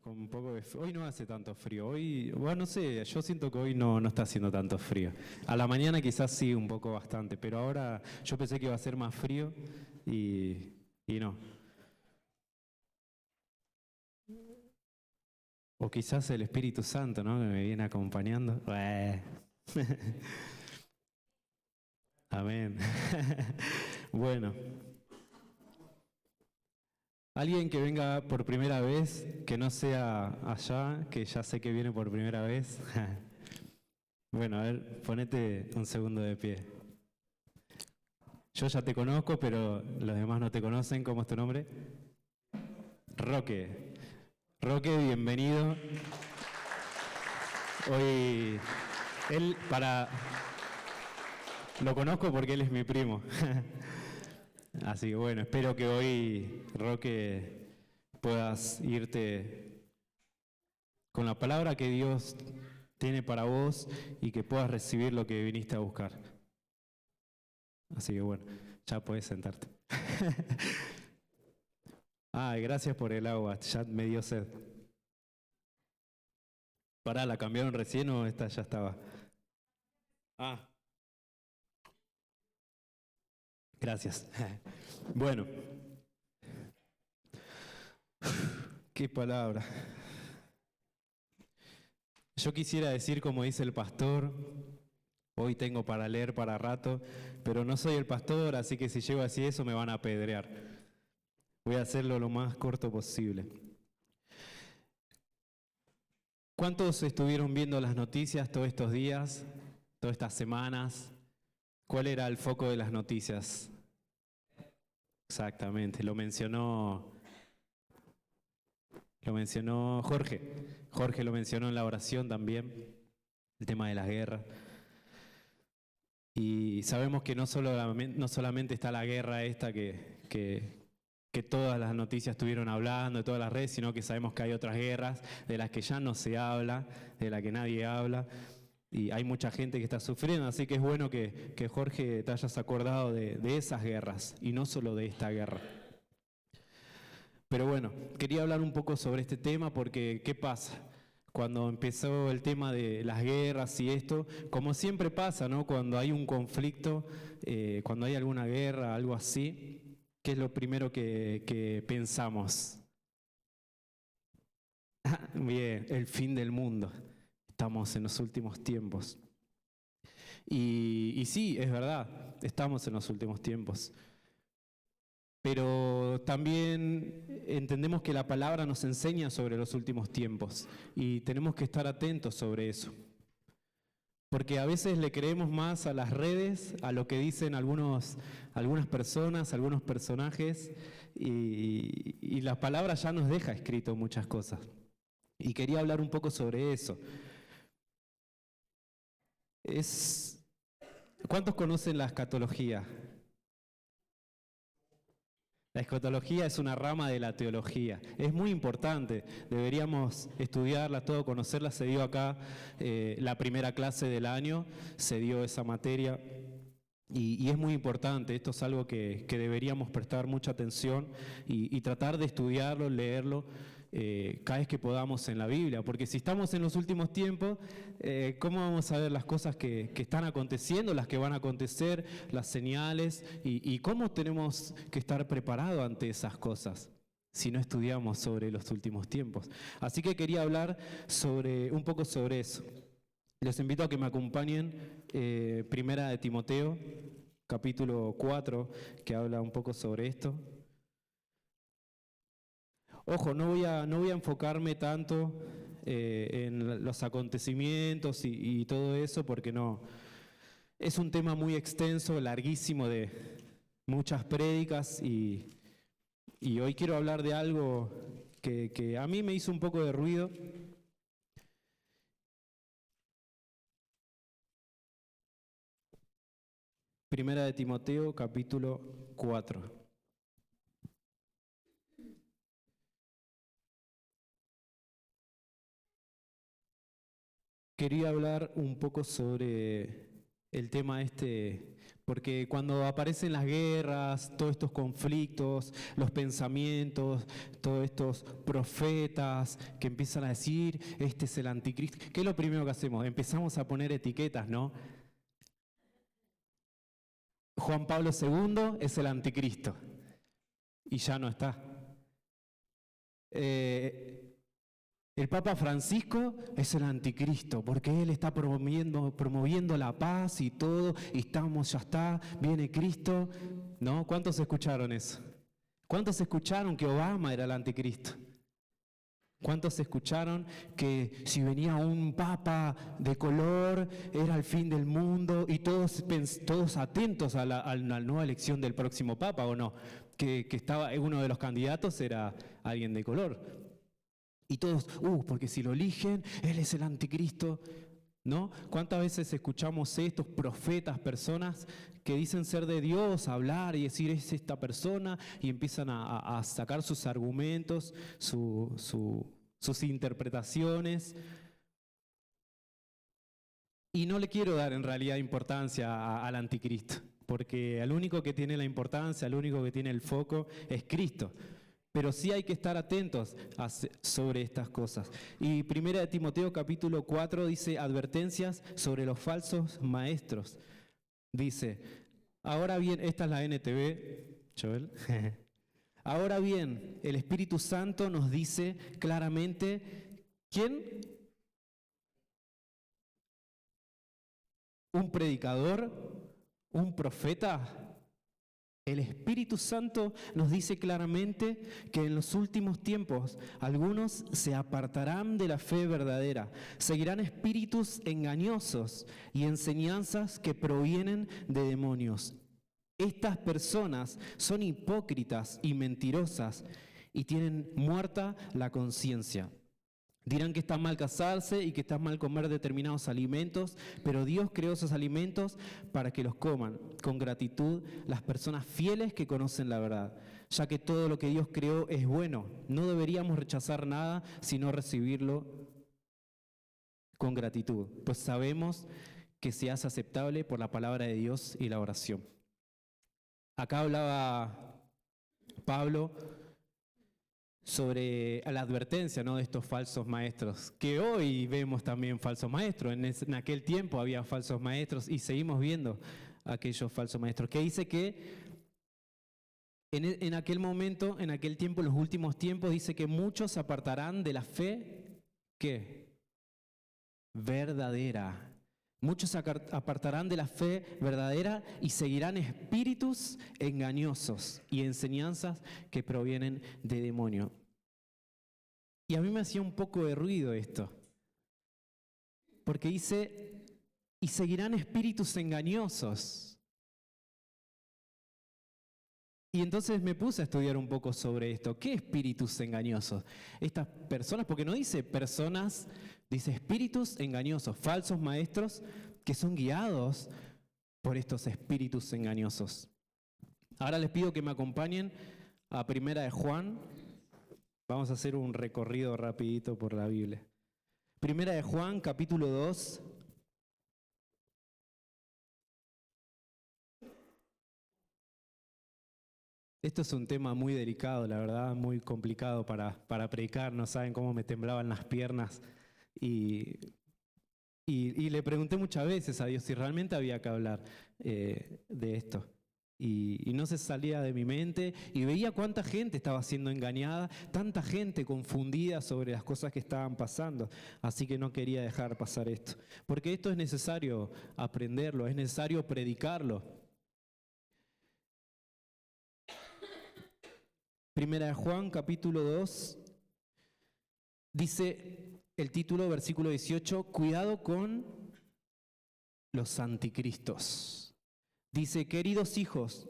con un poco de frío. Hoy no hace tanto frío. Hoy, bueno, no sé, yo siento que hoy no está haciendo tanto frío. A la mañana quizás sí, un poco bastante, pero ahora yo pensé que iba a ser más frío y no. O quizás el Espíritu Santo, ¿no? Que me viene acompañando. Amén. Bueno, alguien que venga por primera vez, que no sea allá, que ya sé que viene por primera vez. Bueno, a ver, ponete un segundo de pie. Yo ya te conozco, pero los demás no te conocen. ¿Cómo es tu nombre? Roque. Roque, bienvenido. Hoy, él, lo conozco porque él es mi primo. Así que bueno, espero que hoy, Roque, puedas irte con la palabra que Dios tiene para vos y que puedas recibir lo que viniste a buscar. Así que bueno, ya puedes sentarte. Ay, gracias por el agua, ya me dio sed. Pará, ¿la cambiaron recién o esta ya estaba? Ah, gracias. Bueno, qué palabra. Yo quisiera decir, como dice el pastor, hoy tengo para leer para rato, pero no soy el pastor, así que si llego así eso me van a apedrear. Voy a hacerlo lo más corto posible. ¿Cuántos estuvieron viendo las noticias todos estos días, todas estas semanas? ¿Cuál era el foco de las noticias? Exactamente, lo mencionó Jorge. Jorge lo mencionó en la oración también, el tema de las guerras. Y sabemos que no solamente está la guerra esta que todas las noticias estuvieron hablando, de todas las redes, sino que sabemos que hay otras guerras de las que ya no se habla, de las que nadie habla. Y hay mucha gente que está sufriendo, así que es bueno que Jorge te hayas acordado de esas guerras y no solo de esta guerra. Pero bueno, quería hablar un poco sobre este tema porque ¿qué pasa? Cuando empezó el tema de las guerras y esto, como siempre pasa, ¿no? Cuando hay un conflicto, cuando hay alguna guerra, algo así, ¿qué es lo primero que pensamos? Bien, el fin del mundo. Estamos en los últimos tiempos. Y sí, es verdad, estamos en los últimos tiempos. Pero también entendemos que la palabra nos enseña sobre los últimos tiempos y tenemos que estar atentos sobre eso. Porque a veces le creemos más a las redes, a lo que dicen algunas personas, algunos personajes, y la palabra ya nos deja escrito muchas cosas. Y quería hablar un poco sobre eso. ¿Cuántos conocen la escatología? La escatología es una rama de la teología. Es muy importante, deberíamos estudiarla, todo, conocerla. Se dio acá la primera clase del año, se dio esa materia y es muy importante. Esto es algo que deberíamos prestar mucha atención y tratar de estudiarlo, leerlo. Cada vez que podamos en la Biblia, porque si estamos en los últimos tiempos, ¿cómo vamos a ver las cosas que están aconteciendo, las que van a acontecer, las señales, y cómo tenemos que estar preparados ante esas cosas si no estudiamos sobre los últimos tiempos? Así que quería hablar un poco sobre eso. Les invito a que me acompañen, Primera de Timoteo, capítulo 4, que habla un poco sobre esto. Ojo, no voy a enfocarme tanto en los acontecimientos y todo eso, porque no. Es un tema muy extenso, larguísimo, de muchas prédicas, y hoy quiero hablar de algo que a mí me hizo un poco de ruido. Primera de Timoteo, capítulo 4. Quería hablar un poco sobre el tema este, Porque cuando aparecen las guerras, todos estos conflictos, los pensamientos, todos estos profetas que empiezan a decir, este es el anticristo, ¿qué es lo primero que hacemos? Empezamos a poner etiquetas, ¿no? Juan Pablo II es el anticristo y ya no está. El Papa Francisco es el anticristo, porque él está promoviendo la paz y todo, y ya está, viene Cristo. ¿No? ¿Cuántos escucharon eso? ¿Cuántos escucharon que Obama era el anticristo? ¿Cuántos escucharon que si venía un papa de color era el fin del mundo? Y todos atentos a la nueva elección del próximo papa, ¿o no? Que estaba, uno de los candidatos era alguien de color. Y todos, porque si lo eligen, él es el anticristo, ¿no? ¿Cuántas veces escuchamos estos profetas, personas que dicen ser de Dios, hablar y decir es esta persona, y empiezan a sacar sus argumentos, sus interpretaciones? Y no le quiero dar en realidad importancia al anticristo, porque el único que tiene la importancia, el único que tiene el foco es Cristo. Pero sí hay que estar atentos sobre estas cosas. Y 1 Timoteo capítulo 4 dice advertencias sobre los falsos maestros. Dice, ahora bien, esta es la NTV, Joel. Ahora bien, el Espíritu Santo nos dice claramente, ¿quién? ¿Un predicador? ¿Un profeta? El Espíritu Santo nos dice claramente que en los últimos tiempos algunos se apartarán de la fe verdadera, seguirán espíritus engañosos y enseñanzas que provienen de demonios. Estas personas son hipócritas y mentirosas y tienen muerta la conciencia. Dirán que está mal casarse y que está mal comer determinados alimentos, pero Dios creó esos alimentos para que los coman con gratitud las personas fieles que conocen la verdad, ya que todo lo que Dios creó es bueno. No deberíamos rechazar nada, sino recibirlo con gratitud, pues sabemos que se hace aceptable por la palabra de Dios y la oración. Acá hablaba Pablo sobre la advertencia, ¿no?, de estos falsos maestros, que hoy vemos también falsos maestros. En aquel tiempo había falsos maestros y seguimos viendo aquellos falsos maestros, que dice que en aquel momento, en aquel tiempo, en los últimos tiempos, dice que muchos se apartarán de la fe, ¿qué? Verdadera. Muchos se apartarán de la fe verdadera y seguirán espíritus engañosos y enseñanzas que provienen de demonio. Y a mí me hacía un poco de ruido esto, porque dice, y seguirán espíritus engañosos. Y entonces me puse a estudiar un poco sobre esto. ¿Qué espíritus engañosos? Estas personas, porque no dice personas, dice espíritus engañosos, falsos maestros que son guiados por estos espíritus engañosos. Ahora les pido que me acompañen a 1 de Juan. Vamos a hacer un recorrido rapidito por la Biblia. 1 de Juan, capítulo 2. Esto es un tema muy delicado, la verdad, muy complicado para predicar. No saben cómo me temblaban las piernas. Y le pregunté muchas veces a Dios si realmente había que hablar de esto. Y no se salía de mi mente. Y veía cuánta gente estaba siendo engañada, tanta gente confundida sobre las cosas que estaban pasando. Así que no quería dejar pasar esto. Porque esto es necesario aprenderlo, es necesario predicarlo. Primera de Juan, capítulo 2, dice el título, versículo 18, cuidado con los anticristos. Dice, queridos hijos,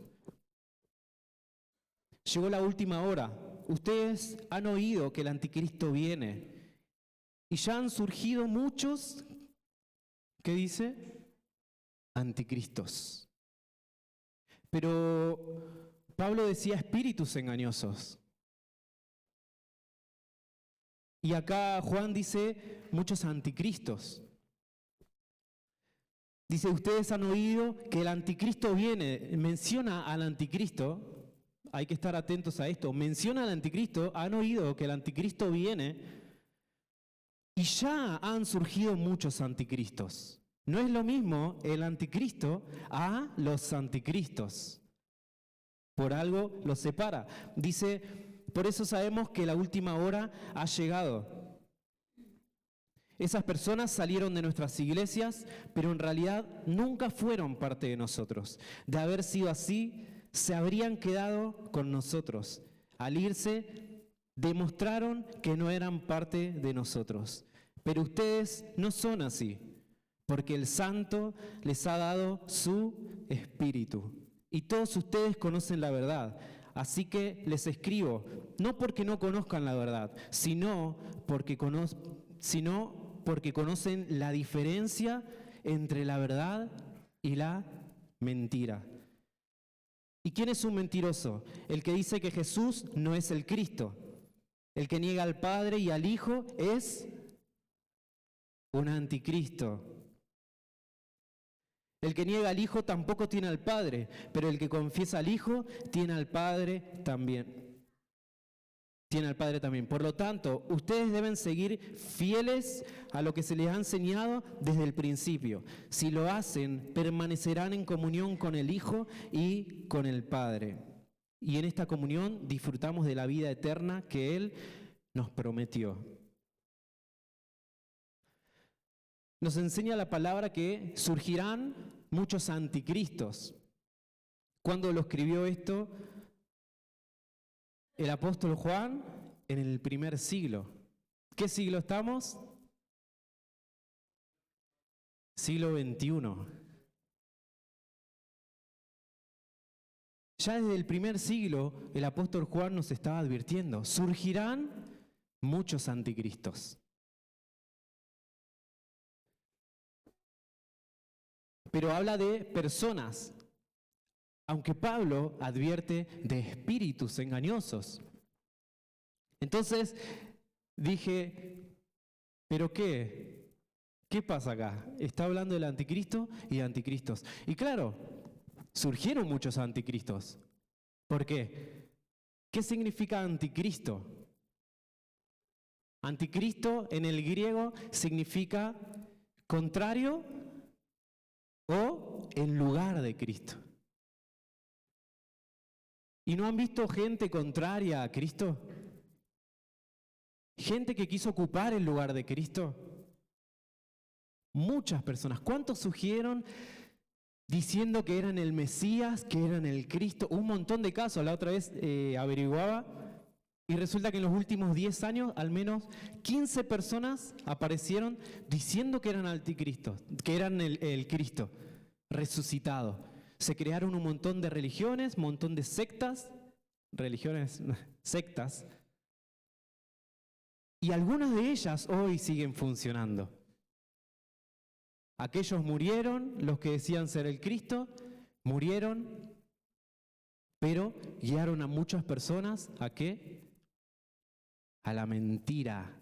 llegó la última hora. Ustedes han oído que el anticristo viene y ya han surgido muchos, ¿qué dice? Anticristos. Pero Pablo decía espíritus engañosos. Y acá Juan dice muchos anticristos. Dice, ustedes han oído que el anticristo viene. Menciona al anticristo. Hay que estar atentos a esto. Menciona al anticristo. Han oído que el anticristo viene. Y ya han surgido muchos anticristos. No es lo mismo el anticristo a los anticristos. Por algo los separa. Dice, por eso sabemos que la última hora ha llegado. Esas personas salieron de nuestras iglesias, pero en realidad nunca fueron parte de nosotros. De haber sido así, se habrían quedado con nosotros. Al irse, demostraron que no eran parte de nosotros. Pero ustedes no son así, porque el Santo les ha dado su Espíritu. Y todos ustedes conocen la verdad. Así que les escribo, no porque no conozcan la verdad, sino porque conocen la diferencia entre la verdad y la mentira. ¿Y quién es un mentiroso? El que dice que Jesús no es el Cristo. El que niega al Padre y al Hijo es un anticristo. El que niega al Hijo tampoco tiene al Padre, pero el que confiesa al Hijo tiene al Padre también. Por lo tanto, ustedes deben seguir fieles a lo que se les ha enseñado desde el principio. Si lo hacen, permanecerán en comunión con el Hijo y con el Padre. Y en esta comunión disfrutamos de la vida eterna que Él nos prometió. Nos enseña la palabra que surgirán muchos anticristos. ¿Cuándo lo escribió esto? El apóstol Juan en el primer siglo. ¿Qué siglo estamos? Siglo XXI. Ya desde el primer siglo el apóstol Juan nos estaba advirtiendo, surgirán muchos anticristos. Pero habla de personas. Aunque Pablo advierte de espíritus engañosos. Entonces dije, ¿pero qué? ¿Qué pasa acá? Está hablando del anticristo y de anticristos. Y claro, surgieron muchos anticristos. ¿Por qué? ¿Qué significa anticristo? Anticristo en el griego significa contrario o en lugar de Cristo. ¿Y no han visto gente contraria a Cristo? Gente que quiso ocupar el lugar de Cristo. Muchas personas. ¿Cuántos surgieron diciendo que eran el Mesías, que eran el Cristo? Un montón de casos. La otra vez averiguaba y resulta que en los últimos 10 años al menos 15 personas aparecieron diciendo que eran anticristos, que eran el Cristo resucitado. Se crearon un montón de religiones, un montón de sectas, sectas, y algunas de ellas hoy siguen funcionando. Aquellos murieron, los que decían ser el Cristo, murieron, pero guiaron a muchas personas ¿a qué? A la mentira.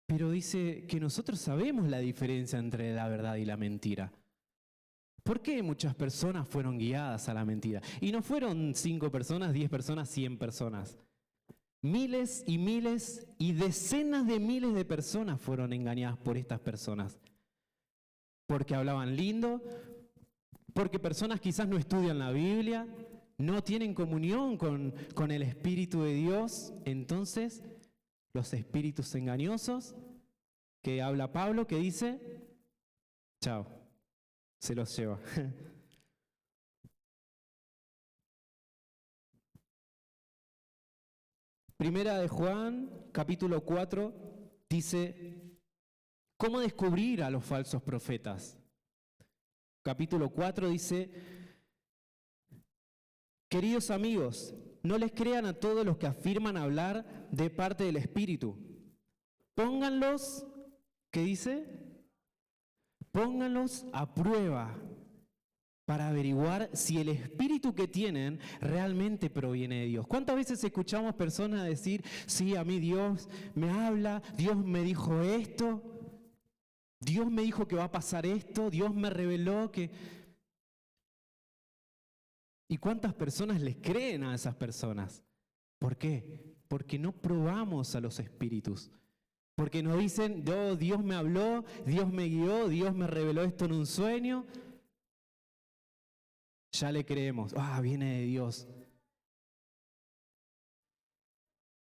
Pero dice que nosotros sabemos la diferencia entre la verdad y la mentira. ¿Por qué muchas personas fueron guiadas a la mentira? Y no fueron 5 personas, 10 personas, 100 personas. Miles y miles y decenas de miles de personas fueron engañadas por estas personas. Porque hablaban lindo, porque personas quizás no estudian la Biblia, no tienen comunión con el Espíritu de Dios. Entonces, los espíritus engañosos que habla Pablo, que dice, chao. Se los lleva. Primera de Juan, capítulo 4, dice, ¿cómo descubrir a los falsos profetas? Capítulo 4 dice, queridos amigos, no les crean a todos los que afirman hablar de parte del Espíritu. Pónganlos, ¿qué dice? Pónganlos a prueba para averiguar si el espíritu que tienen realmente proviene de Dios. ¿Cuántas veces escuchamos personas decir, sí, a mí Dios me habla, Dios me dijo esto? Dios me dijo que va a pasar esto, Dios me reveló que... ¿Y cuántas personas les creen a esas personas? ¿Por qué? Porque no probamos a los espíritus. Porque nos dicen, oh, Dios me habló, Dios me guió, Dios me reveló esto en un sueño. Ya le creemos, viene de Dios.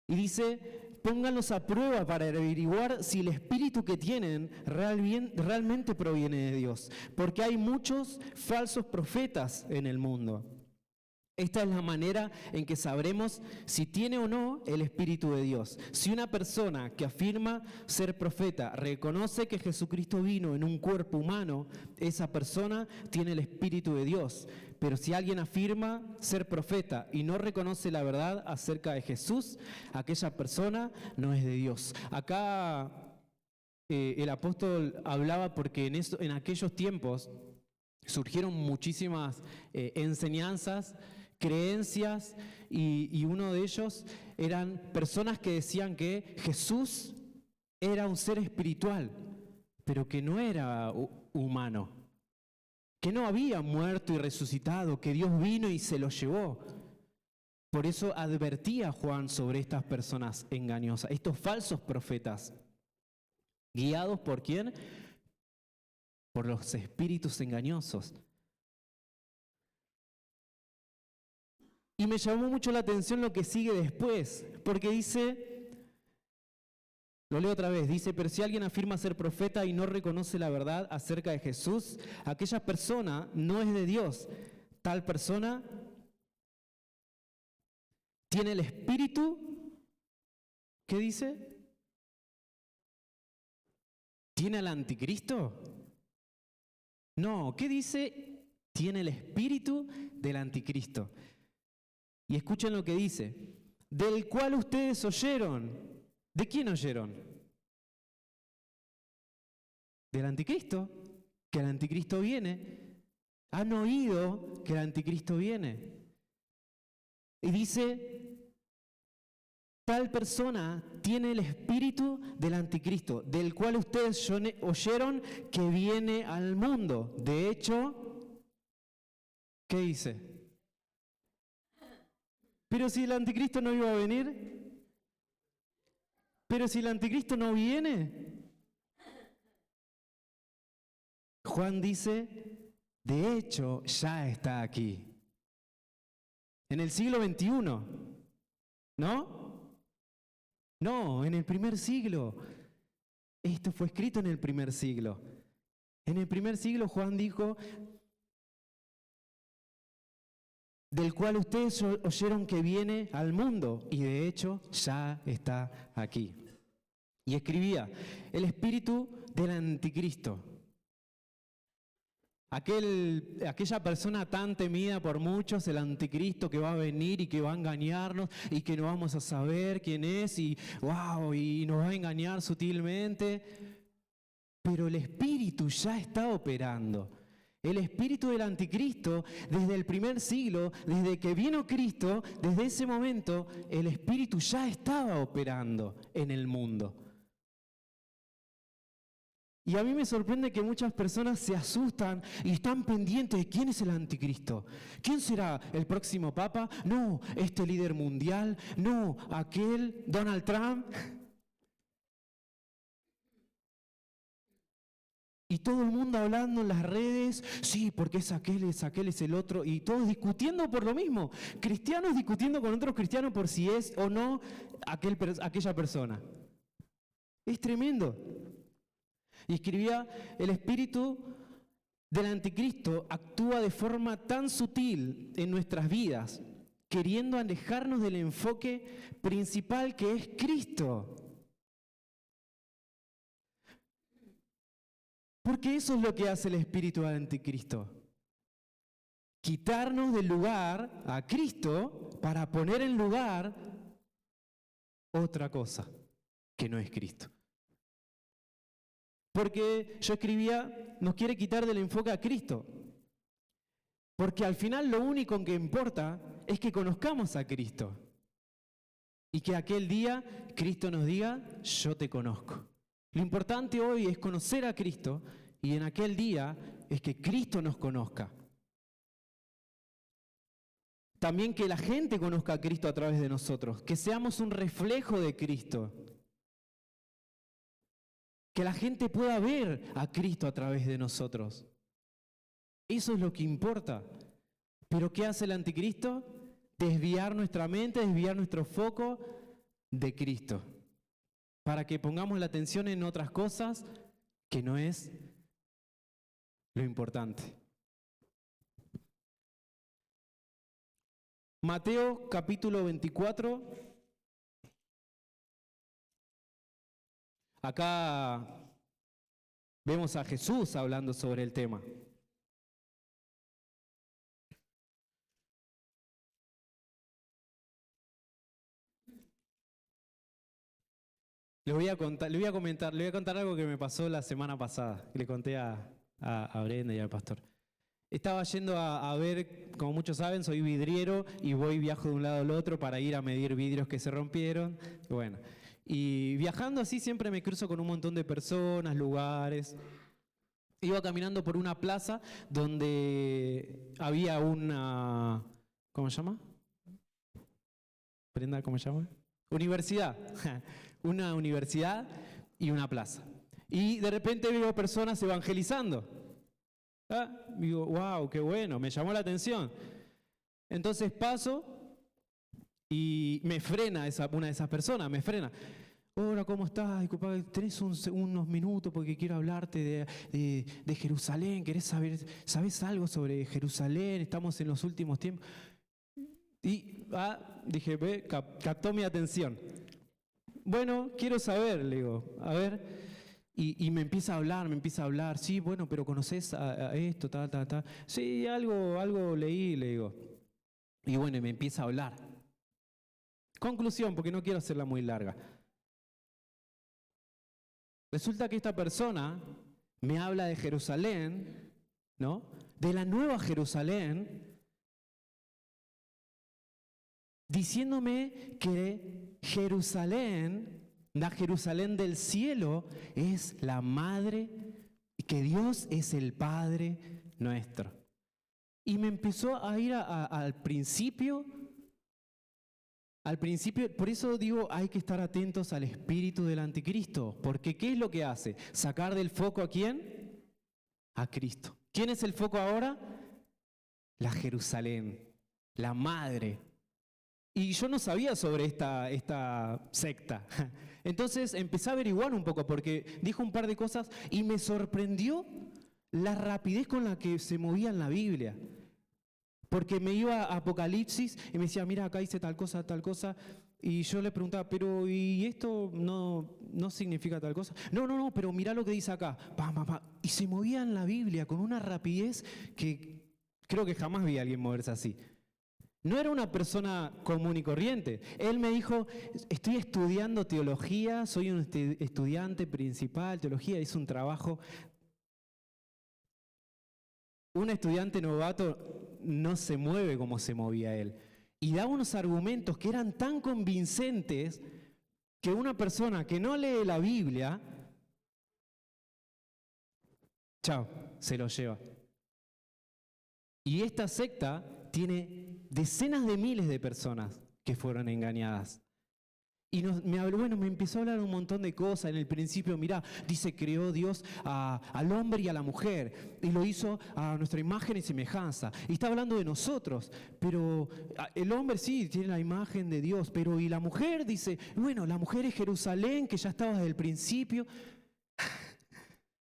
Y dice, pónganlos a prueba para averiguar si el espíritu que tienen realmente proviene de Dios. Porque hay muchos falsos profetas en el mundo. Esta es la manera en que sabremos si tiene o no el Espíritu de Dios. Si una persona que afirma ser profeta reconoce que Jesucristo vino en un cuerpo humano, esa persona tiene el Espíritu de Dios. Pero si alguien afirma ser profeta y no reconoce la verdad acerca de Jesús, aquella persona no es de Dios. Acá el apóstol hablaba porque en aquellos tiempos surgieron muchísimas enseñanzas, creencias, y uno de ellos eran personas que decían que Jesús era un ser espiritual, pero que no era humano, que no había muerto y resucitado, que Dios vino y se lo llevó. Por eso advertía Juan sobre estas personas engañosas, estos falsos profetas, guiados ¿por quién? Por los espíritus engañosos. Y me llamó mucho la atención lo que sigue después, porque dice, lo leo otra vez, dice, pero si alguien afirma ser profeta y no reconoce la verdad acerca de Jesús, aquella persona no es de Dios. Tal persona tiene el espíritu, ¿qué dice? ¿Tiene al anticristo? No, ¿qué dice? Tiene el espíritu del anticristo. Y escuchen lo que dice, del cual ustedes oyeron. ¿De quién oyeron? Del anticristo, que el anticristo viene. Han oído que el anticristo viene. Y dice, tal persona tiene el espíritu del anticristo, del cual ustedes oyeron que viene al mundo. De hecho, ¿qué dice? Pero si el anticristo no iba a venir, pero si el anticristo no viene, Juan dice, de hecho ya está aquí. En el siglo XXI, ¿no? No, en el primer siglo. Esto fue escrito en el primer siglo. En el primer siglo Juan dijo, del cual ustedes oyeron que viene al mundo, y de hecho ya está aquí. Y escribía, el espíritu del anticristo. Aquella persona tan temida por muchos, el anticristo que va a venir y que va a engañarnos y que no vamos a saber quién es y nos va a engañar sutilmente. Pero el espíritu ya está operando. El espíritu del anticristo, desde el primer siglo, desde que vino Cristo, desde ese momento, el espíritu ya estaba operando en el mundo. Y a mí me sorprende que muchas personas se asustan y están pendientes de quién es el anticristo. ¿Quién será el próximo papa? No, este líder mundial. No, aquel Donald Trump. Y todo el mundo hablando en las redes, sí, porque es aquel, es el otro, y todos discutiendo por lo mismo. Cristianos discutiendo con otros cristianos por si es o no aquella persona. Es tremendo. Y escribía, el espíritu del anticristo actúa de forma tan sutil en nuestras vidas, queriendo alejarnos del enfoque principal que es Cristo. Porque eso es lo que hace el espíritu del anticristo. Quitarnos del lugar a Cristo para poner en lugar otra cosa que no es Cristo. Porque yo escribía, nos quiere quitar del enfoque a Cristo. Porque al final lo único que importa es que conozcamos a Cristo. Y que aquel día Cristo nos diga, yo te conozco. Lo importante hoy es conocer a Cristo y en aquel día es que Cristo nos conozca. También que la gente conozca a Cristo a través de nosotros, que seamos un reflejo de Cristo. Que la gente pueda ver a Cristo a través de nosotros. Eso es lo que importa. ¿Pero qué hace el anticristo? Desviar nuestra mente, desviar nuestro foco de Cristo. Para que pongamos la atención en otras cosas que no es lo importante. Mateo capítulo 24. Acá vemos a Jesús hablando sobre el tema. Le voy a contar algo que me pasó la semana pasada, que le conté a Brenda y al pastor. Estaba yendo a ver, como muchos saben, soy vidriero y viajo de un lado al otro para ir a medir vidrios que se rompieron. Bueno, y viajando así siempre me cruzo con un montón de personas, lugares. Iba caminando por una plaza donde había una... ¿Cómo se llama? Brenda, ¿cómo se llama? Universidad. Una universidad y una plaza. Y de repente veo personas evangelizando. Digo, wow, qué bueno, me llamó la atención. Entonces paso y me frena una de esas personas, me frena. Hola, ¿cómo estás? Disculpa, ¿tenés unos minutos porque quiero hablarte de Jerusalén? ¿Sabés algo sobre Jerusalén? Estamos en los últimos tiempos. Y dije, captó mi atención. Bueno, quiero saber, le digo, a ver. Y me empieza a hablar, sí, bueno, pero ¿conoces a esto, tal? Sí, algo leí, le digo. Y bueno, y me empieza a hablar. Conclusión, porque no quiero hacerla muy larga. Resulta que esta persona me habla de Jerusalén, ¿no? De la nueva Jerusalén, diciéndome que Jerusalén, la Jerusalén del cielo, es la madre, que Dios es el Padre nuestro. Y me empezó a ir al principio, por eso digo, hay que estar atentos al espíritu del anticristo, porque ¿qué es lo que hace? Sacar del foco ¿a quién? A Cristo. ¿Quién es el foco ahora? La Jerusalén, la madre. Y yo no sabía sobre esta secta. Entonces empecé a averiguar un poco porque dijo un par de cosas y me sorprendió la rapidez con la que se movía en la Biblia. Porque me iba a Apocalipsis y me decía, mira, acá dice tal cosa, y yo le preguntaba, pero ¿y esto no significa tal cosa? No, pero mira lo que dice acá. Y se movía en la Biblia con una rapidez que creo que jamás vi a alguien moverse así. No era una persona común y corriente. Él me dijo, estoy estudiando teología, soy un estudiante principal de teología, hice un trabajo. Un estudiante novato no se mueve como se movía él. Y daba unos argumentos que eran tan convincentes que una persona que no lee la Biblia, se lo lleva. Y esta secta tiene decenas de miles de personas que fueron engañadas. Y me empezó a hablar un montón de cosas. En el principio, mirá, dice, creó Dios al hombre y a la mujer, y lo hizo a nuestra imagen y semejanza. Y está hablando de nosotros, pero el hombre sí tiene la imagen de Dios, pero ¿y la mujer? Dice, bueno, la mujer es Jerusalén, que ya estaba desde el principio.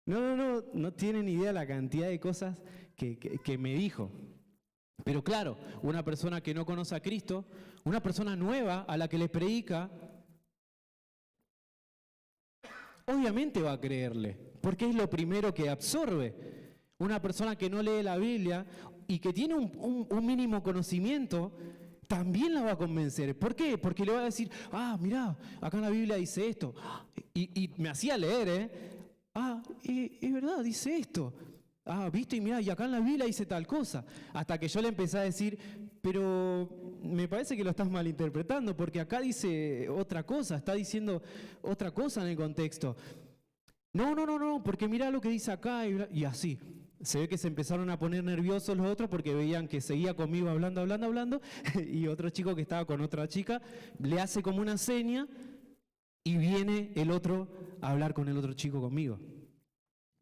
No tienen idea la cantidad de cosas que me dijo. Pero claro, una persona que no conoce a Cristo, una persona nueva a la que le predica, obviamente va a creerle, porque es lo primero que absorbe. Una persona que no lee la Biblia y que tiene un mínimo conocimiento, también la va a convencer. ¿Por qué? Porque le va a decir, mirá, acá en la Biblia dice esto. Y me hacía leer, es verdad, dice esto. ¿Viste? Y mirá, y acá en la Biblia dice tal cosa. Hasta que yo le empecé a decir, pero me parece que lo estás malinterpretando, porque acá dice otra cosa, está diciendo otra cosa en el contexto. No, no, no, no, porque mirá lo que dice acá y así. Se ve que se empezaron a poner nerviosos los otros porque veían que seguía conmigo hablando, hablando, hablando, y otro chico que estaba con otra chica le hace como una seña y viene el otro a hablar con el otro chico conmigo.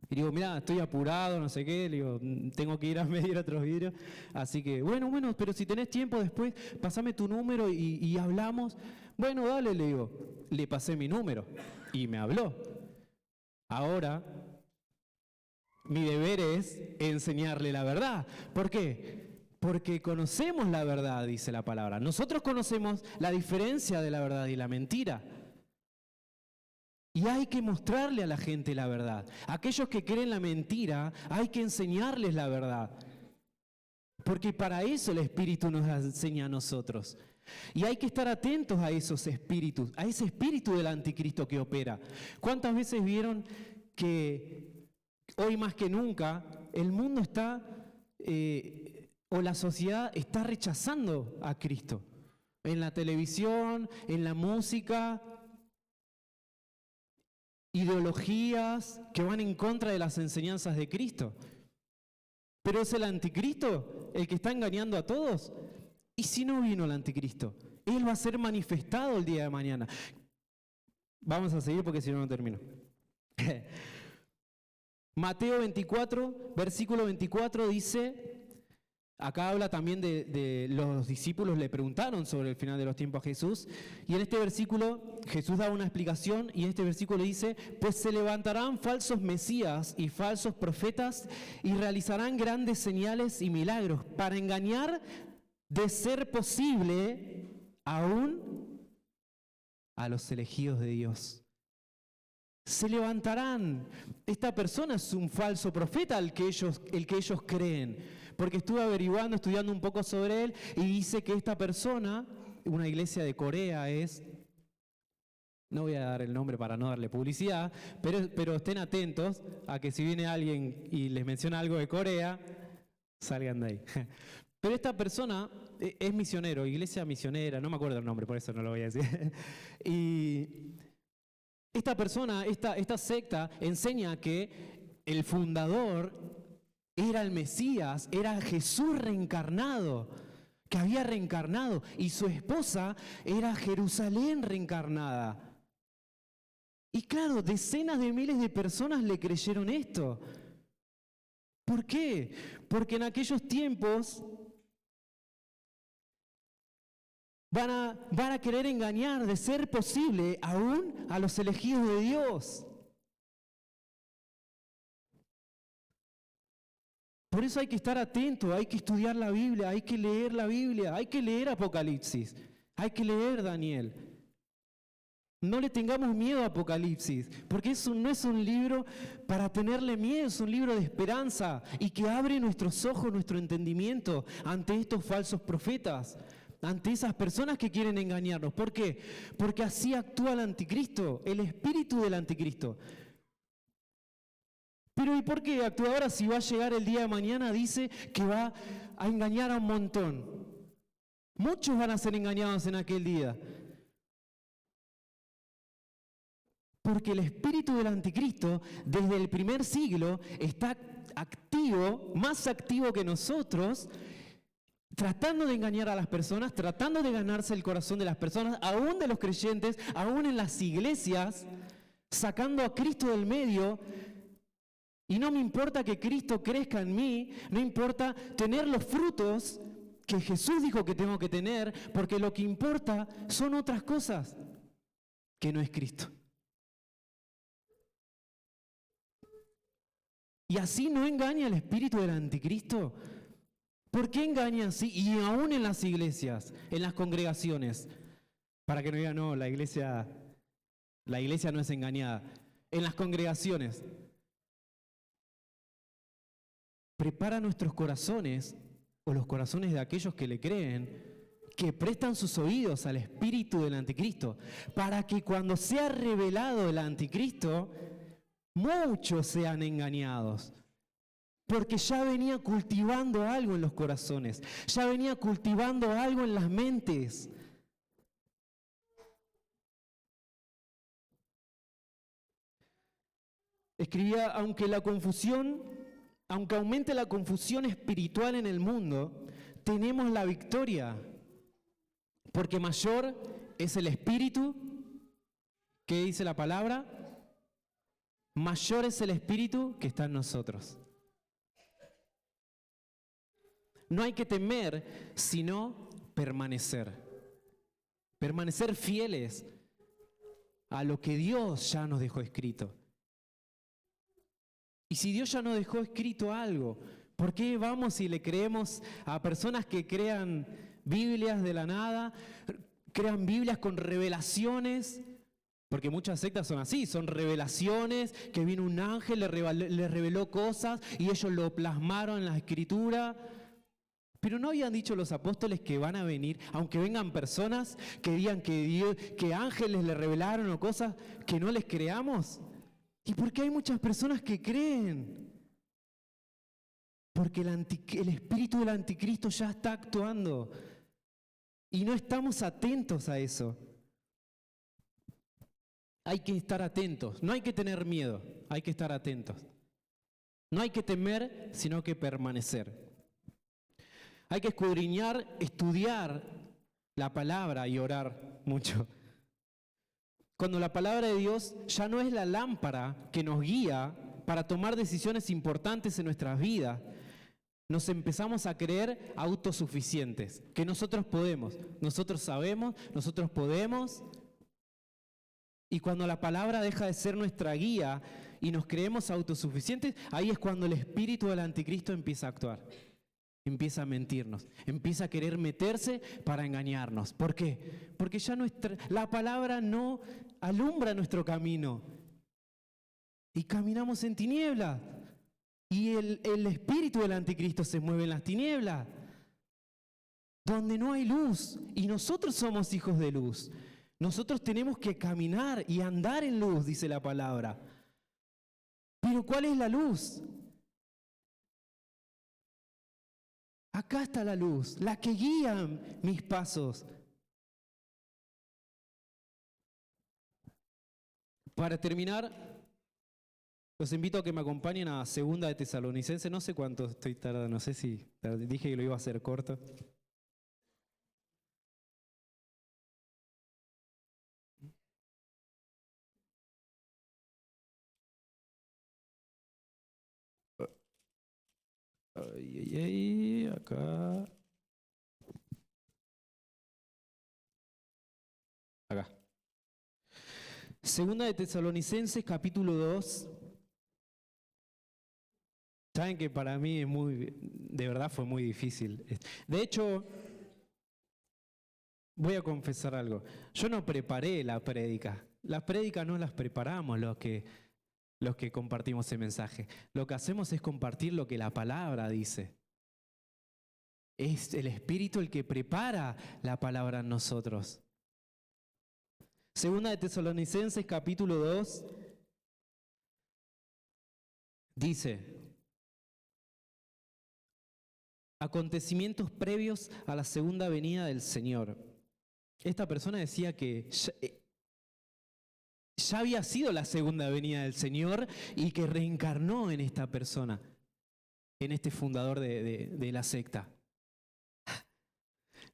Y digo, mira, estoy apurado, no sé qué, le digo, tengo que ir a medir otros vidrios, así que, bueno, pero si tenés tiempo después, pasame tu número y hablamos. Bueno, dale, le digo, le pasé mi número y me habló. Ahora, mi deber es enseñarle la verdad. ¿Por qué? Porque conocemos la verdad, dice la palabra. Nosotros conocemos la diferencia de la verdad y la mentira. Y hay que mostrarle a la gente la verdad. Aquellos que creen la mentira, hay que enseñarles la verdad. Porque para eso el Espíritu nos enseña a nosotros. Y hay que estar atentos a esos espíritus, a ese espíritu del anticristo que opera. ¿Cuántas veces vieron que hoy más que nunca el mundo está, o la sociedad está rechazando a Cristo? En la televisión, en la música, ideologías que van en contra de las enseñanzas de Cristo. Pero es el anticristo el que está engañando a todos. ¿Y si no vino el anticristo? Él va a ser manifestado el día de mañana. Vamos a seguir porque si no, no termino. Mateo 24, versículo 24 dice, acá habla también de los discípulos le preguntaron sobre el final de los tiempos a Jesús, y en este versículo Jesús da una explicación, y en este versículo dice, pues se levantarán falsos mesías y falsos profetas, y realizarán grandes señales y milagros, para engañar, de ser posible, aún a los elegidos de Dios. Se levantarán. Esta persona es un falso profeta el que ellos creen. Porque estuve averiguando, estudiando un poco sobre él, y dice que esta persona, una iglesia de Corea es, no voy a dar el nombre para no darle publicidad, pero estén atentos a que si viene alguien y les menciona algo de Corea, salgan de ahí. Pero esta persona es misionero, iglesia misionera, no me acuerdo el nombre, por eso no lo voy a decir. Y esta persona, esta secta, enseña que el fundador era el Mesías, era Jesús reencarnado, que había reencarnado, y su esposa era Jerusalén reencarnada. Y claro, decenas de miles de personas le creyeron esto. ¿Por qué? Porque en aquellos tiempos van a querer engañar, de ser posible, aún a los elegidos de Dios. Por eso hay que estar atento, hay que estudiar la Biblia, hay que leer la Biblia, hay que leer Apocalipsis, hay que leer Daniel. No le tengamos miedo a Apocalipsis, porque eso no es un libro para tenerle miedo, es un libro de esperanza y que abre nuestros ojos, nuestro entendimiento ante estos falsos profetas, ante esas personas que quieren engañarnos. ¿Por qué? Porque así actúa el anticristo, el espíritu del anticristo. Pero ¿y por qué actúa ahora si va a llegar el día de mañana? Dice que va a engañar a un montón. Muchos van a ser engañados en aquel día. Porque el espíritu del anticristo desde el primer siglo está activo, más activo que nosotros, tratando de engañar a las personas, tratando de ganarse el corazón de las personas, aún de los creyentes, aún en las iglesias, sacando a Cristo del medio. Y no me importa que Cristo crezca en mí, no importa tener los frutos que Jesús dijo que tengo que tener, porque lo que importa son otras cosas que no es Cristo. Y así no engaña el espíritu del anticristo. ¿Por qué engaña así? Y aún en las iglesias, en las congregaciones. Para que no digan, no, la iglesia no es engañada. En las congregaciones. Prepara nuestros corazones, o los corazones de aquellos que le creen, que prestan sus oídos al espíritu del anticristo, para que cuando sea revelado el anticristo, muchos sean engañados. Porque ya venía cultivando algo en los corazones, ya venía cultivando algo en las mentes. Escribía, aunque aumente la confusión espiritual en el mundo, tenemos la victoria, porque mayor es el Espíritu. ¿Qué dice la palabra? Mayor es el Espíritu que está en nosotros. No hay que temer, sino permanecer. Permanecer fieles a lo que Dios ya nos dejó escrito. Y si Dios ya nos dejó escrito algo, ¿por qué vamos y le creemos a personas que crean Biblias de la nada, crean Biblias con revelaciones? Porque muchas sectas son así, son revelaciones, que vino un ángel, les reveló cosas y ellos lo plasmaron en la Escritura. Pero ¿no habían dicho los apóstoles que van a venir, aunque vengan personas que digan que ángeles le revelaron o cosas, que no les creamos? ¿Y por qué hay muchas personas que creen? Porque el espíritu del anticristo ya está actuando y no estamos atentos a eso. Hay que estar atentos, no hay que tener miedo, hay que estar atentos. No hay que temer, sino que permanecer. Hay que escudriñar, estudiar la palabra y orar mucho. Cuando la palabra de Dios ya no es la lámpara que nos guía para tomar decisiones importantes en nuestras vidas, nos empezamos a creer autosuficientes, que nosotros podemos, nosotros sabemos, nosotros podemos. Y cuando la palabra deja de ser nuestra guía y nos creemos autosuficientes, ahí es cuando el espíritu del anticristo empieza a actuar. Empieza a mentirnos, empieza a querer meterse para engañarnos. ¿Por qué? Porque ya la palabra no alumbra nuestro camino y caminamos en tinieblas. Y el espíritu del anticristo se mueve en las tinieblas, donde no hay luz, y nosotros somos hijos de luz. Nosotros tenemos que caminar y andar en luz, dice la palabra. Pero ¿cuál es la luz? Acá está la luz, la que guía mis pasos. Para terminar, los invito a que me acompañen a 2 de Tesalonicenses. No sé cuánto estoy tardando, no sé si dije que lo iba a hacer corto. Acá. Acá. 2 de Tesalonicenses, capítulo 2. Saben que para mí de verdad fue muy difícil. De hecho, voy a confesar algo. Yo no preparé la prédica. Las prédicas no las preparamos los que compartimos el mensaje. Lo que hacemos es compartir lo que la palabra dice. Es el Espíritu el que prepara la palabra en nosotros. 2 de Tesalonicenses, capítulo 2, dice: acontecimientos previos a la segunda venida del Señor. Esta persona decía que ya había sido la segunda venida del Señor y que reencarnó en esta persona, en este fundador de la secta.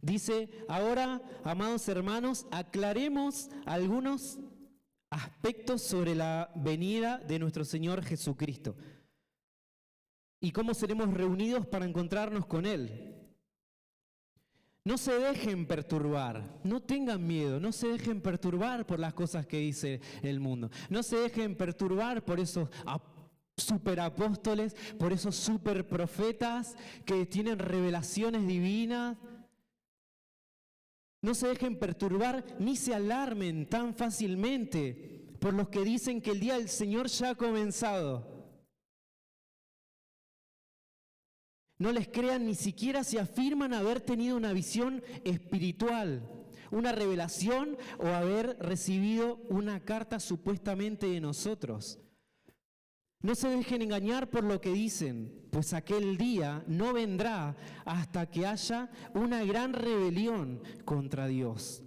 Dice: ahora, amados hermanos, aclaremos algunos aspectos sobre la venida de nuestro Señor Jesucristo y cómo seremos reunidos para encontrarnos con Él. No se dejen perturbar, no tengan miedo, no se dejen perturbar por las cosas que dice el mundo. No se dejen perturbar por esos superapóstoles, por esos superprofetas que tienen revelaciones divinas. No se dejen perturbar ni se alarmen tan fácilmente por los que dicen que el día del Señor ya ha comenzado. No les crean ni siquiera si afirman haber tenido una visión espiritual, una revelación o haber recibido una carta supuestamente de nosotros. No se dejen engañar por lo que dicen, pues aquel día no vendrá hasta que haya una gran rebelión contra Dios.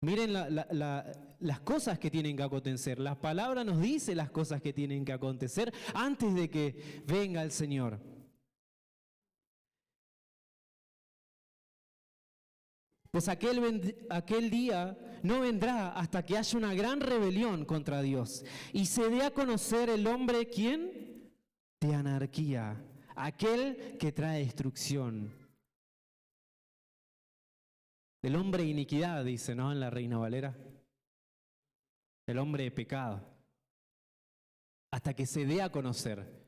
Miren las cosas que tienen que acontecer. La palabra nos dice las cosas que tienen que acontecer antes de que venga el Señor. Pues aquel día no vendrá hasta que haya una gran rebelión contra Dios y se dé a conocer el hombre, ¿quién? De anarquía, aquel que trae destrucción. El hombre de iniquidad, dice, ¿no? En la Reina Valera. El hombre de pecado. Hasta que se dé a conocer.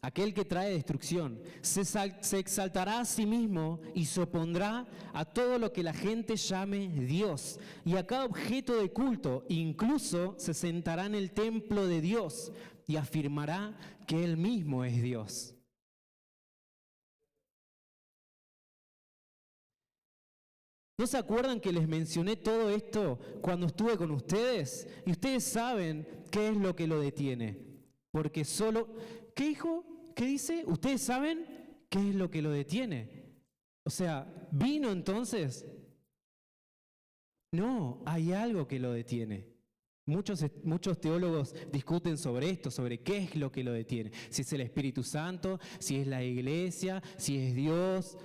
Aquel que trae destrucción se exaltará a sí mismo y se opondrá a todo lo que la gente llame Dios y a cada objeto de culto. Incluso se sentará en el templo de Dios y afirmará que Él mismo es Dios. ¿No se acuerdan que les mencioné todo esto cuando estuve con ustedes? Y ustedes saben qué es lo que lo detiene. Porque solo... ¿Qué dijo? ¿Qué dice? ¿Ustedes saben qué es lo que lo detiene? O sea, ¿vino entonces? No, hay algo que lo detiene. Muchos teólogos discuten sobre esto, sobre qué es lo que lo detiene. Si es el Espíritu Santo, si es la iglesia, si es Dios.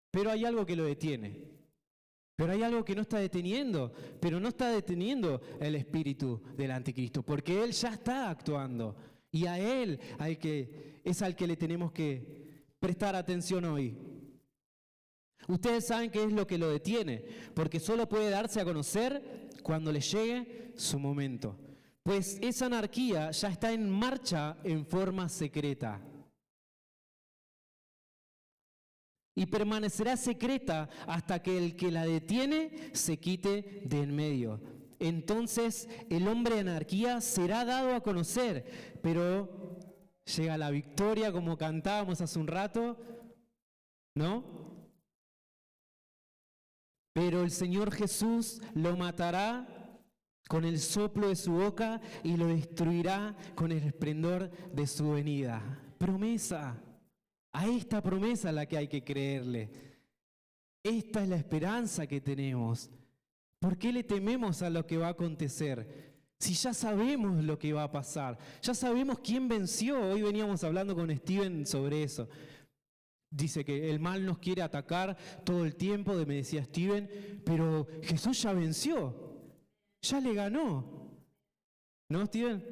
Pero hay algo que lo detiene. Pero hay algo que no está deteniendo. Pero no está deteniendo el espíritu del anticristo, porque Él ya está actuando. Y a Él es al que le tenemos que prestar atención hoy. Ustedes saben qué es lo que lo detiene, porque solo puede darse a conocer cuando le llegue su momento. Pues esa anarquía ya está en marcha en forma secreta. Y permanecerá secreta hasta que el que la detiene se quite de en medio. Entonces el hombre de anarquía será dado a conocer, pero llega la victoria como cantábamos hace un rato, ¿no? Pero el Señor Jesús lo matará con el soplo de su boca y lo destruirá con el esplendor de su venida. Promesa, a esta promesa es la que hay que creerle. Esta es la esperanza que tenemos. ¿Por qué le tememos a lo que va a acontecer? Si ya sabemos lo que va a pasar, ya sabemos quién venció. Hoy veníamos hablando con Steven sobre eso. Dice que el mal nos quiere atacar todo el tiempo, me decía Steven, pero Jesús ya venció, ya le ganó. ¿No, Steven?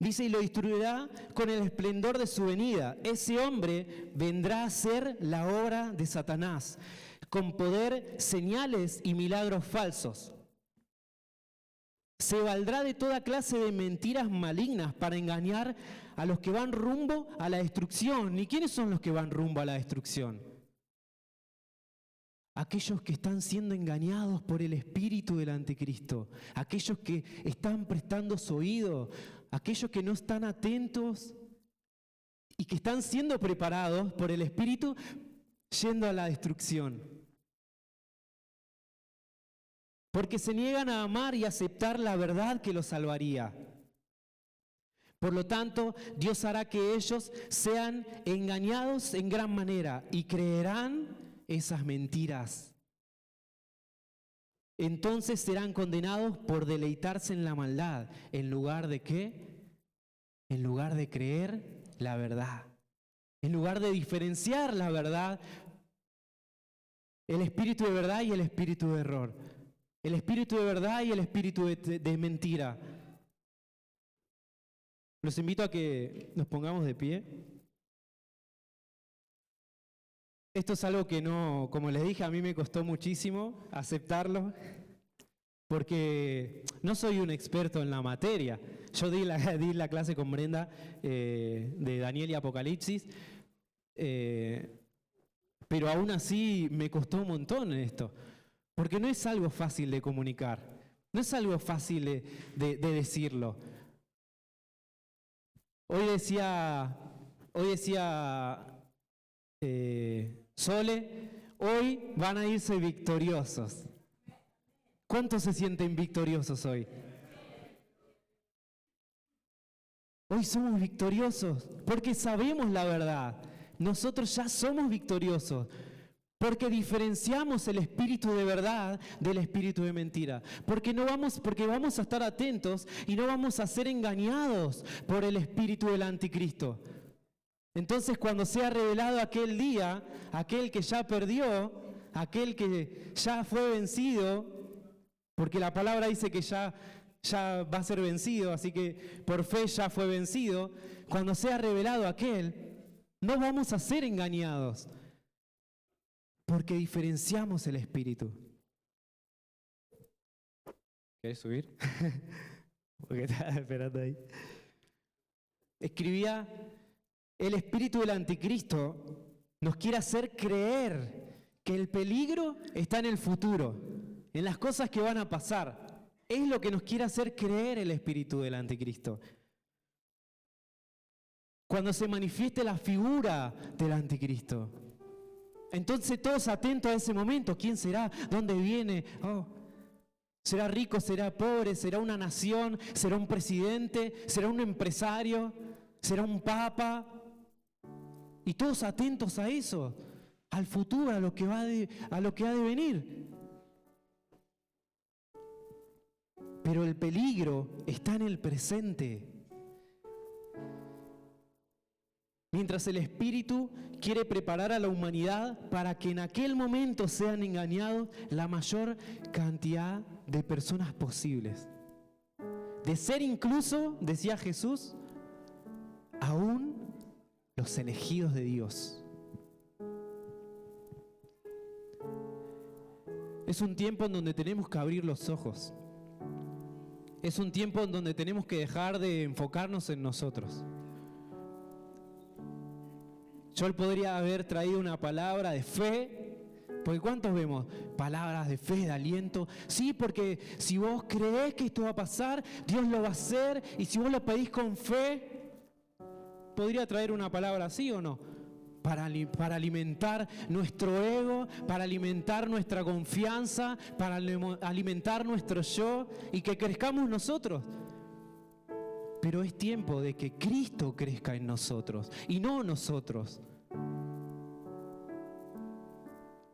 Dice, y lo destruirá con el esplendor de su venida. Ese hombre vendrá a ser la obra de Satanás, con poder, señales y milagros falsos. Se valdrá de toda clase de mentiras malignas para engañar a los que van rumbo a la destrucción. ¿Y quiénes son los que van rumbo a la destrucción? Aquellos que están siendo engañados por el espíritu del anticristo, aquellos que están prestando su oído, aquellos que no están atentos y que están siendo preparados por el espíritu yendo a la destrucción. Porque se niegan a amar y aceptar la verdad que los salvaría. Por lo tanto, Dios hará que ellos sean engañados en gran manera y creerán esas mentiras. Entonces serán condenados por deleitarse en la maldad, en lugar de ¿qué? En lugar de creer la verdad. En lugar de diferenciar la verdad, el espíritu de verdad y el espíritu de error. El espíritu de verdad y el espíritu de mentira. Los invito a que nos pongamos de pie. Esto es algo que no, como les dije, a mí me costó muchísimo aceptarlo, porque no soy un experto en la materia. Yo di la clase con Brenda de Daniel y Apocalipsis, pero aún así me costó un montón esto. Porque no es algo fácil de comunicar, no es algo fácil de decirlo. Hoy decía Sole, hoy van a irse victoriosos. ¿Cuántos se sienten victoriosos hoy? Hoy somos victoriosos porque sabemos la verdad, nosotros ya somos victoriosos. Porque diferenciamos el espíritu de verdad del espíritu de mentira. Porque vamos a estar atentos y no vamos a ser engañados por el espíritu del anticristo. Entonces, cuando sea revelado aquel día, aquel que ya perdió, aquel que ya fue vencido, porque la palabra dice que ya va a ser vencido, así que por fe ya fue vencido. Cuando sea revelado aquel, no vamos a ser engañados. Porque diferenciamos el espíritu. ¿Querés subir? Porque estaba esperando ahí. Escribía, el espíritu del anticristo nos quiere hacer creer que el peligro está en el futuro, en las cosas que van a pasar. Es lo que nos quiere hacer creer el espíritu del anticristo. Cuando se manifieste la figura del anticristo. Entonces todos atentos a ese momento. ¿Quién será? ¿Dónde viene? Oh, ¿será rico? ¿Será pobre? ¿Será una nación? ¿Será un presidente? ¿Será un empresario? ¿Será un papa? Y todos atentos a eso, al futuro, a lo que ha de venir. Pero el peligro está en el presente. Mientras el Espíritu quiere preparar a la humanidad para que en aquel momento sean engañados la mayor cantidad de personas posibles. De ser incluso, decía Jesús, aún los elegidos de Dios. Es un tiempo en donde tenemos que abrir los ojos. Es un tiempo en donde tenemos que dejar de enfocarnos en nosotros. Yo podría haber traído una palabra de fe, porque ¿cuántos vemos? Palabras de fe, de aliento. Sí, porque si vos creés que esto va a pasar, Dios lo va a hacer, y si vos lo pedís con fe, ¿podría traer una palabra así o no? Para alimentar nuestro ego, para alimentar nuestra confianza, para alimentar nuestro yo, y que crezcamos nosotros. Pero es tiempo de que Cristo crezca en nosotros y no nosotros.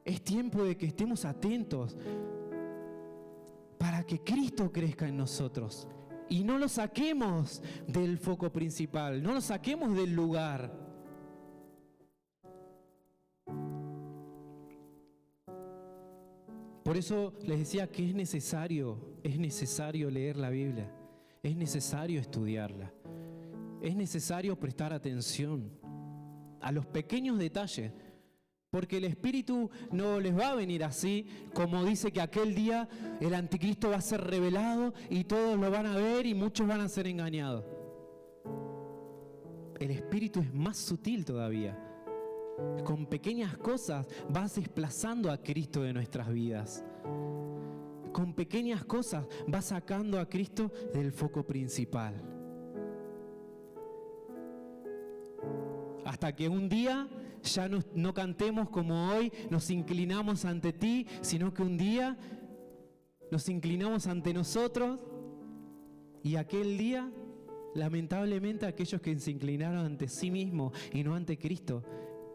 Es tiempo de que estemos atentos para que Cristo crezca en nosotros y no lo saquemos del foco principal, no lo saquemos del lugar. Por eso les decía que es necesario leer la Biblia. Es necesario estudiarla, es necesario prestar atención a los pequeños detalles, porque el Espíritu no les va a venir así, como dice que aquel día el anticristo va a ser revelado y todos lo van a ver y muchos van a ser engañados. El Espíritu es más sutil todavía. Con pequeñas cosas vas desplazando a Cristo de nuestras vidas. Con pequeñas cosas va sacando a Cristo del foco principal. Hasta que un día ya no cantemos como hoy, nos inclinamos ante ti, sino que un día nos inclinamos ante nosotros y aquel día, lamentablemente, aquellos que se inclinaron ante sí mismos y no ante Cristo,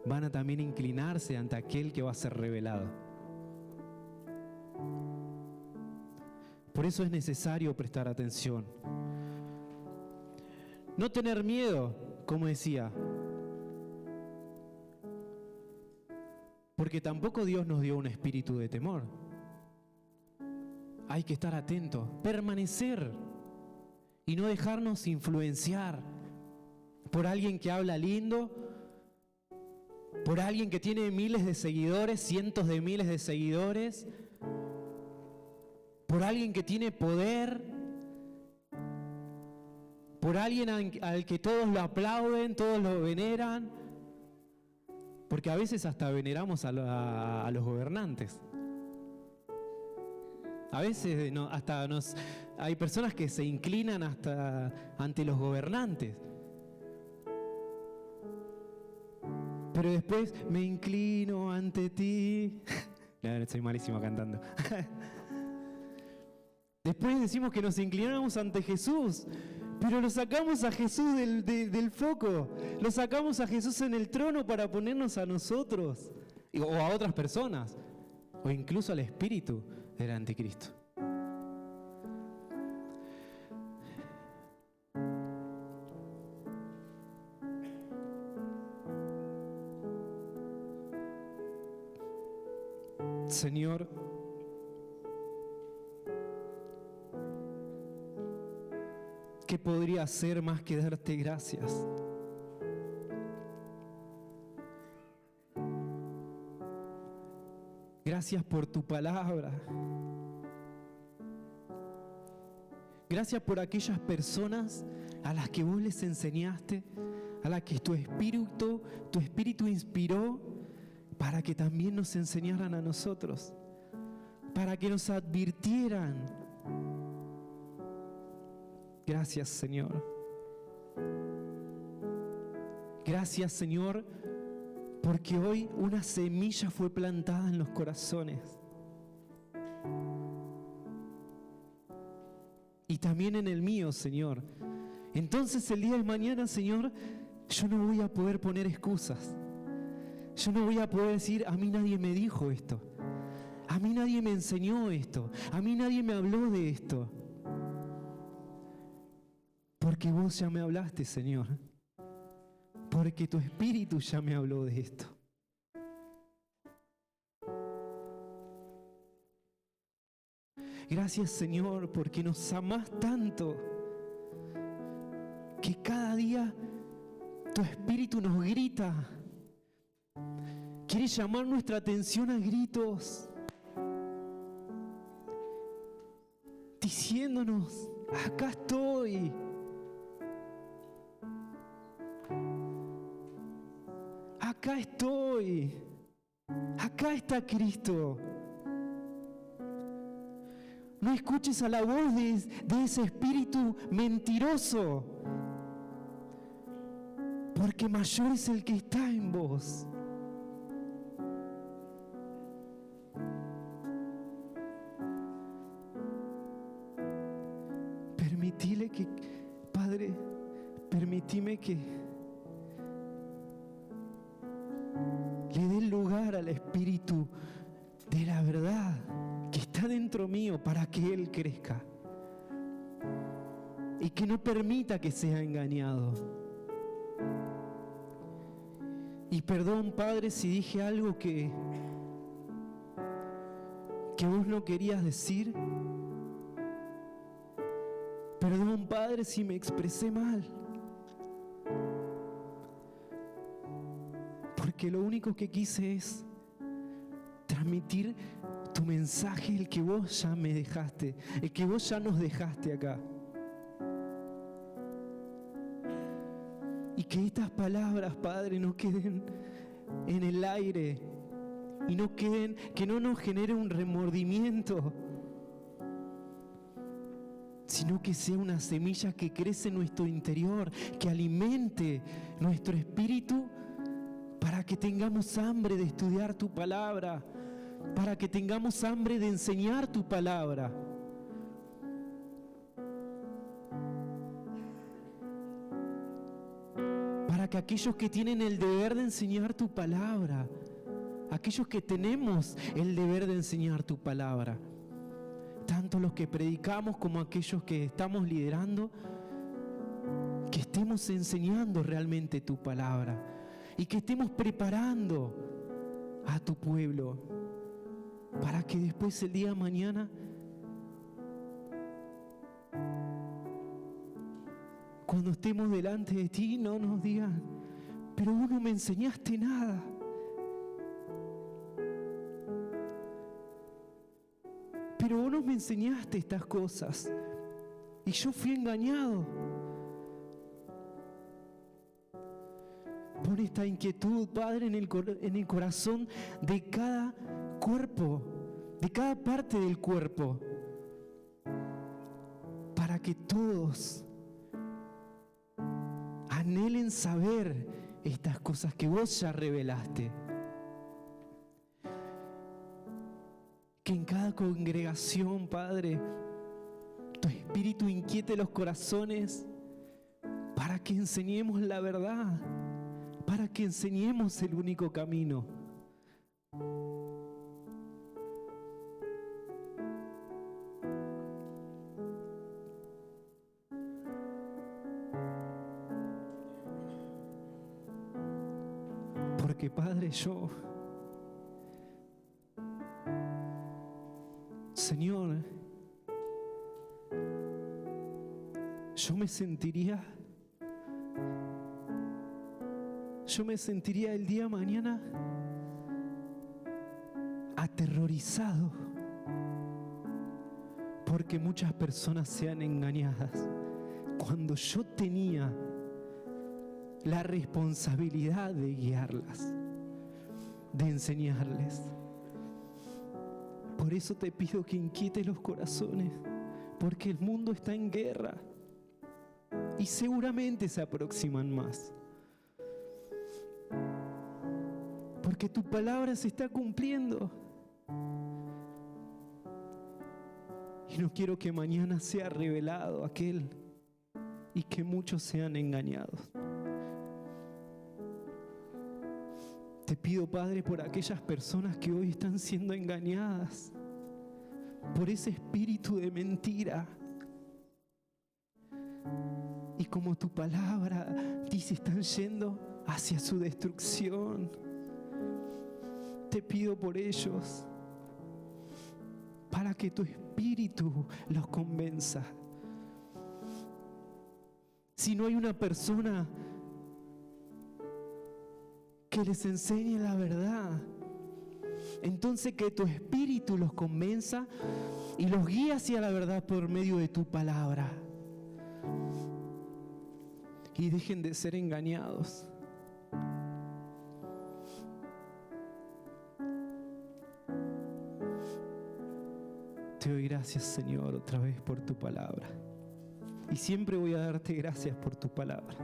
van a también inclinarse ante aquel que va a ser revelado. Por eso es necesario prestar atención. No tener miedo, como decía. Porque tampoco Dios nos dio un espíritu de temor. Hay que estar atentos, permanecer y no dejarnos influenciar por alguien que habla lindo, por alguien que tiene miles de seguidores, cientos de miles de seguidores, por alguien que tiene poder, por alguien al que todos lo aplauden, todos lo veneran, porque a veces hasta veneramos a los gobernantes. A veces hay personas que se inclinan hasta ante los gobernantes. Pero después me inclino ante ti. No, soy malísimo cantando. Después decimos que nos inclinamos ante Jesús, Pero lo sacamos a Jesús del foco, lo sacamos a Jesús en el trono para ponernos a nosotros, o a otras personas, o incluso al espíritu del anticristo. Señor, ¿qué podría hacer más que darte gracias? Gracias por tu palabra. Gracias por aquellas personas a las que vos les enseñaste, a las que tu espíritu inspiró para que también nos enseñaran a nosotros, para que nos advirtieran. Gracias, Señor. Gracias, Señor, porque hoy una semilla fue plantada en los corazones. Y también en el mío, Señor. Entonces el día de mañana, Señor, yo no voy a poder poner excusas. Yo no voy a poder decir, a mí nadie me dijo esto. A mí nadie me enseñó esto. A mí nadie me habló de esto. Porque vos ya me hablaste, Señor. Porque tu espíritu ya me habló de esto. Gracias, Señor, porque nos amás tanto que cada día tu espíritu nos grita. Quiere llamar nuestra atención a gritos, diciéndonos, acá estoy. Acá estoy. Acá está Cristo. No escuches a la voz de ese espíritu mentiroso, porque mayor es el que está en vos. Permitile que, Padre, permitime que le dé lugar al espíritu de la verdad que está dentro mío para que Él crezca y que no permita que sea engañado. Y perdón, Padre, si dije algo que vos no querías decir. Perdón, Padre, si me expresé mal. Porque lo único que quise es transmitir tu mensaje, el que vos ya me dejaste, el que vos ya nos dejaste acá. Y que estas palabras, Padre, no queden en el aire y que no nos genere un remordimiento, sino que sea una semilla que crece en nuestro interior, que alimente nuestro espíritu para que tengamos hambre de estudiar tu palabra, para que tengamos hambre de enseñar tu palabra. Para que aquellos que tienen el deber de enseñar tu palabra, aquellos que tenemos el deber de enseñar tu palabra, tanto los que predicamos como aquellos que estamos liderando, que estemos enseñando realmente tu palabra y que estemos preparando a tu pueblo para que después el día de mañana cuando estemos delante de ti no nos digan, pero vos no me enseñaste nada. Pero vos no me enseñaste estas cosas y yo fui engañado. Pon esta inquietud, Padre, en el corazón de cada cuerpo, de cada parte del cuerpo, para que todos anhelen saber estas cosas que vos ya revelaste. Que en cada congregación, Padre, tu espíritu inquiete los corazones para que enseñemos la verdad, para que enseñemos el único camino. Porque Padre, Señor, yo me sentiría el día de mañana aterrorizado porque muchas personas sean engañadas cuando yo tenía la responsabilidad de guiarlas, de enseñarles. Por eso te pido que inquietes los corazones, porque el mundo está en guerra y seguramente se aproximan más. Porque tu palabra se está cumpliendo. Y no quiero que mañana sea revelado aquel y que muchos sean engañados. Te pido, Padre, por aquellas personas que hoy están siendo engañadas por ese espíritu de mentira. Y como tu palabra dice, están yendo hacia su destrucción. Te pido por ellos, para que tu espíritu los convenza. Si no hay una persona que les enseñe la verdad, entonces que tu espíritu los convenza y los guíe hacia la verdad por medio de tu palabra. Y dejen de ser engañados. Te doy gracias, Señor, otra vez por tu palabra. Y siempre voy a darte gracias por tu palabra.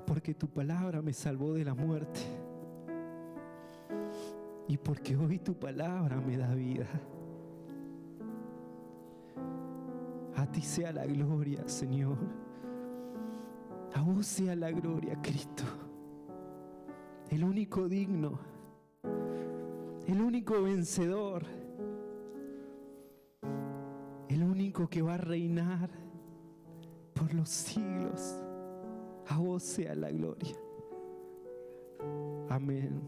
Porque tu palabra me salvó de la muerte. Y porque hoy tu palabra me da vida. A ti sea la gloria, Señor. A vos sea la gloria, Cristo. El único digno, el único vencedor, el único que va a reinar por los siglos. A vos sea la gloria. Amén.